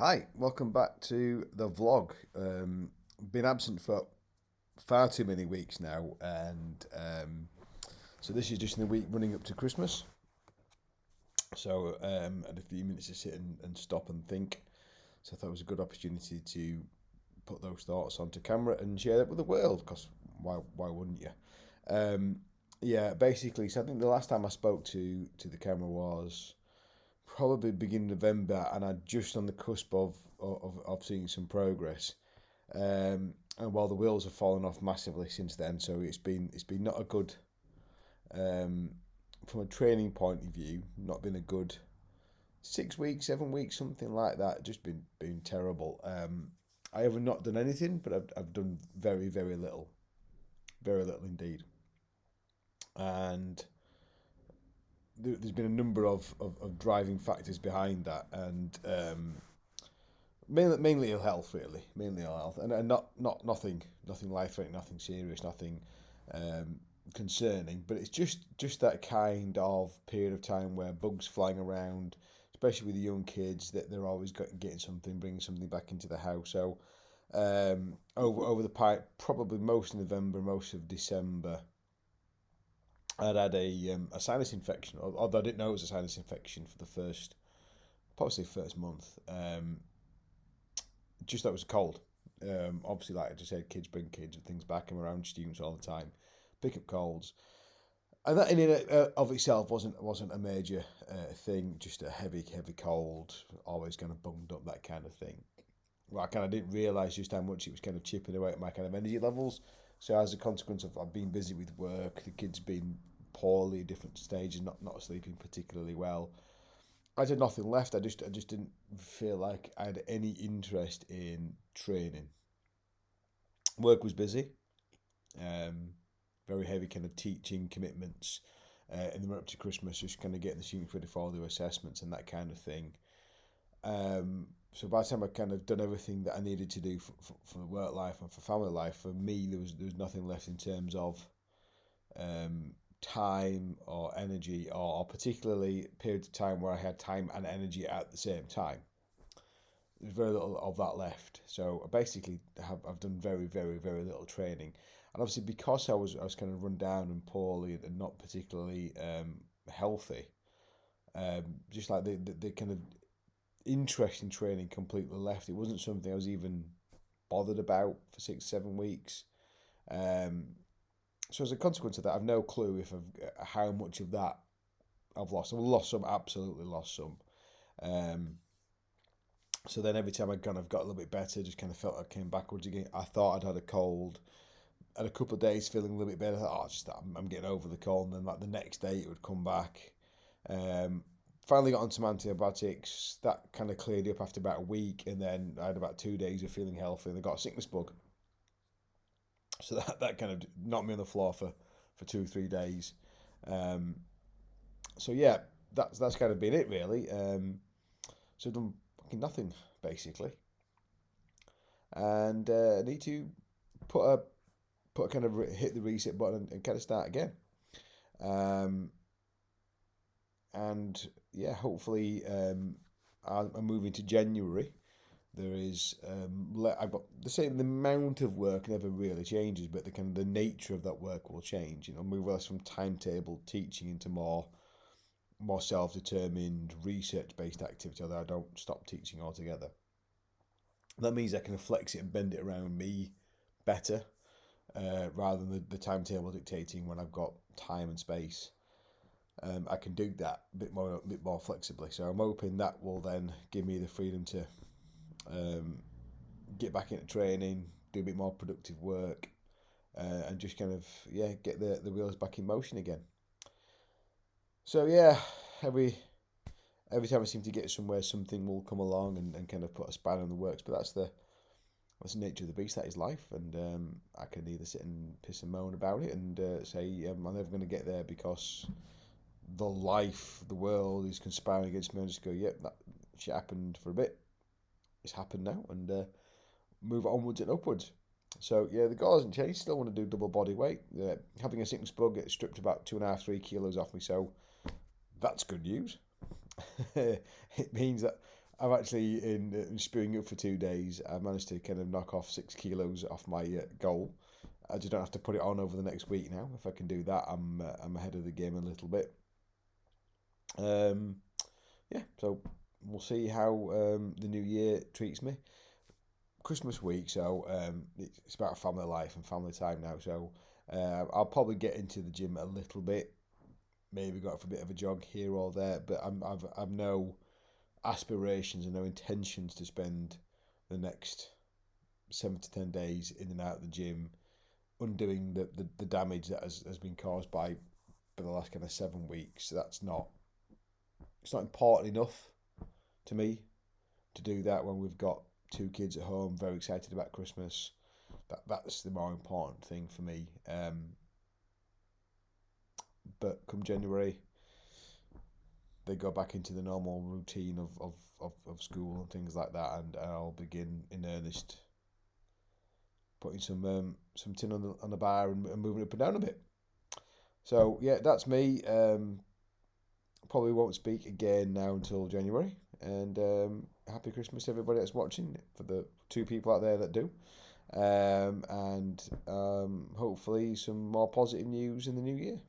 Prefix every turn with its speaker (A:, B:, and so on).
A: Hi, welcome back to the vlog. Been absent for far too many weeks now, and so this is just in the week running up to Christmas. So I had a few minutes to sit and stop and think. So I thought it was a good opportunity to put those thoughts onto camera and share it with the world. Because why wouldn't you? Um, yeah, basically. So I think the last time I spoke to the camera was probably beginning November, and I'm just on the cusp of seeing some progress. And while the wheels have fallen off massively since then, so it's been not a good um, from a training point of view, not been a good 6 weeks, 7 weeks, something like that. Just been terrible. I have not done anything, but I've done very little indeed, and there's been a number of driving factors behind that, and mainly ill health, really, mainly ill health, and nothing life threatening, nothing serious, nothing um, concerning, but it's just that kind of period of time where bugs flying around, especially with the young kids, that they're always getting something, bringing something back into the house. So over the pipe, probably most of November, most of December, I'd had a sinus infection, although I didn't know it was a sinus infection for the first, probably first month. Just that it was a cold. Obviously, like I just said, kids bring kids and things back. I'm around students all the time, pick up colds, and that in it of itself wasn't a major thing. Just a heavy cold, always kind of bunged up, that kind of thing. Well, I kind of didn't realise just how much it was kind of chipping away at my kind of energy levels. So as a consequence of I've been busy with work, the kids been poorly at different stages, not sleeping particularly well. I had nothing left. I just didn't feel like I had any interest in training. Work was busy, um, very heavy kind of teaching commitments in the run up to Christmas, just kind of getting the students ready for all their assessments and that kind of thing. So by the time I kind of done everything that I needed to do for the work life and for family life, for me there was nothing left in terms of um, time or energy, or particularly periods of time where I had time and energy at the same time. There's very little of that left. So I basically I've done very little training, and obviously because I was kind of run down and poorly and not particularly healthy. Just like the kind of interest in training completely left. It wasn't something I was even bothered about for 6 7 weeks. Um, so as a consequence of that, I've no clue if how much of that I've lost. I've lost some, absolutely lost some. Um, so then every time I kind of got a little bit better, just kind of felt I came backwards again. I thought I'd had a cold. Had a couple of days feeling a little bit better. I thought, I'm getting over the cold, and then like the next day it would come back. Um, Finally got on some antibiotics. That kind of cleared up after about a week, and then I had about 2 days of feeling healthy, and I got a sickness bug. So that kind of knocked me on the floor for 2 3 days. Um, so yeah, that's kind of been it really. So I've done fucking nothing basically, and I need to put a put a kind of hit the reset button and kind of start again. Um, and yeah, hopefully I'm moving to January. There is I've got the same, the amount of work never really changes, but the kind of the nature of that work will change. Move less from timetable teaching into more self-determined research-based activity. Although I don't stop teaching altogether. That means I can flex it and bend it around me better, rather than the timetable dictating when I've got time and space. I can do that a bit more flexibly. So I'm hoping that will then give me the freedom to um, get back into training, do a bit more productive work, and just kind of get the wheels back in motion again. So yeah, every every time I seem to get somewhere, something will come along and kind of put a spanner in the works. But that's the nature of the beast. That is life, and I can either sit and piss and moan about it and say I'm never going to get there because the world is conspiring against me, and just go, yep, that shit happened for a bit. It's happened now, and move onwards and upwards. So yeah, the goal hasn't changed. Still want to do double body weight. Having a sickness bug, it stripped about 2.5 3 kilos off me, so that's good news. It means that I'm actually in spewing up for 2 days. I managed to kind of knock off 6 kilos off my goal. I just don't have to put it on over the next week now. If I can do that, I'm ahead of the game a little bit. Um, yeah, so we'll see how the new year treats me. Christmas week, so it's about family life and family time now. So I'll probably get into the gym a little bit, maybe go for a bit of a jog here or there, but I've no aspirations and no intentions to spend the next 7 to 10 days in and out of the gym, undoing the damage that has been caused by for the last kind of 7 weeks. It's not important enough to me to do that when we've got two kids at home, very excited about Christmas. That's the more important thing for me. But come January, they go back into the normal routine of school and things like that, and I'll begin in earnest putting some tin on the bar and moving up and down a bit. So yeah, that's me. Probably won't speak again now until January. And happy Christmas to everybody that's watching. For the two people out there that do, and hopefully some more positive news in the new year.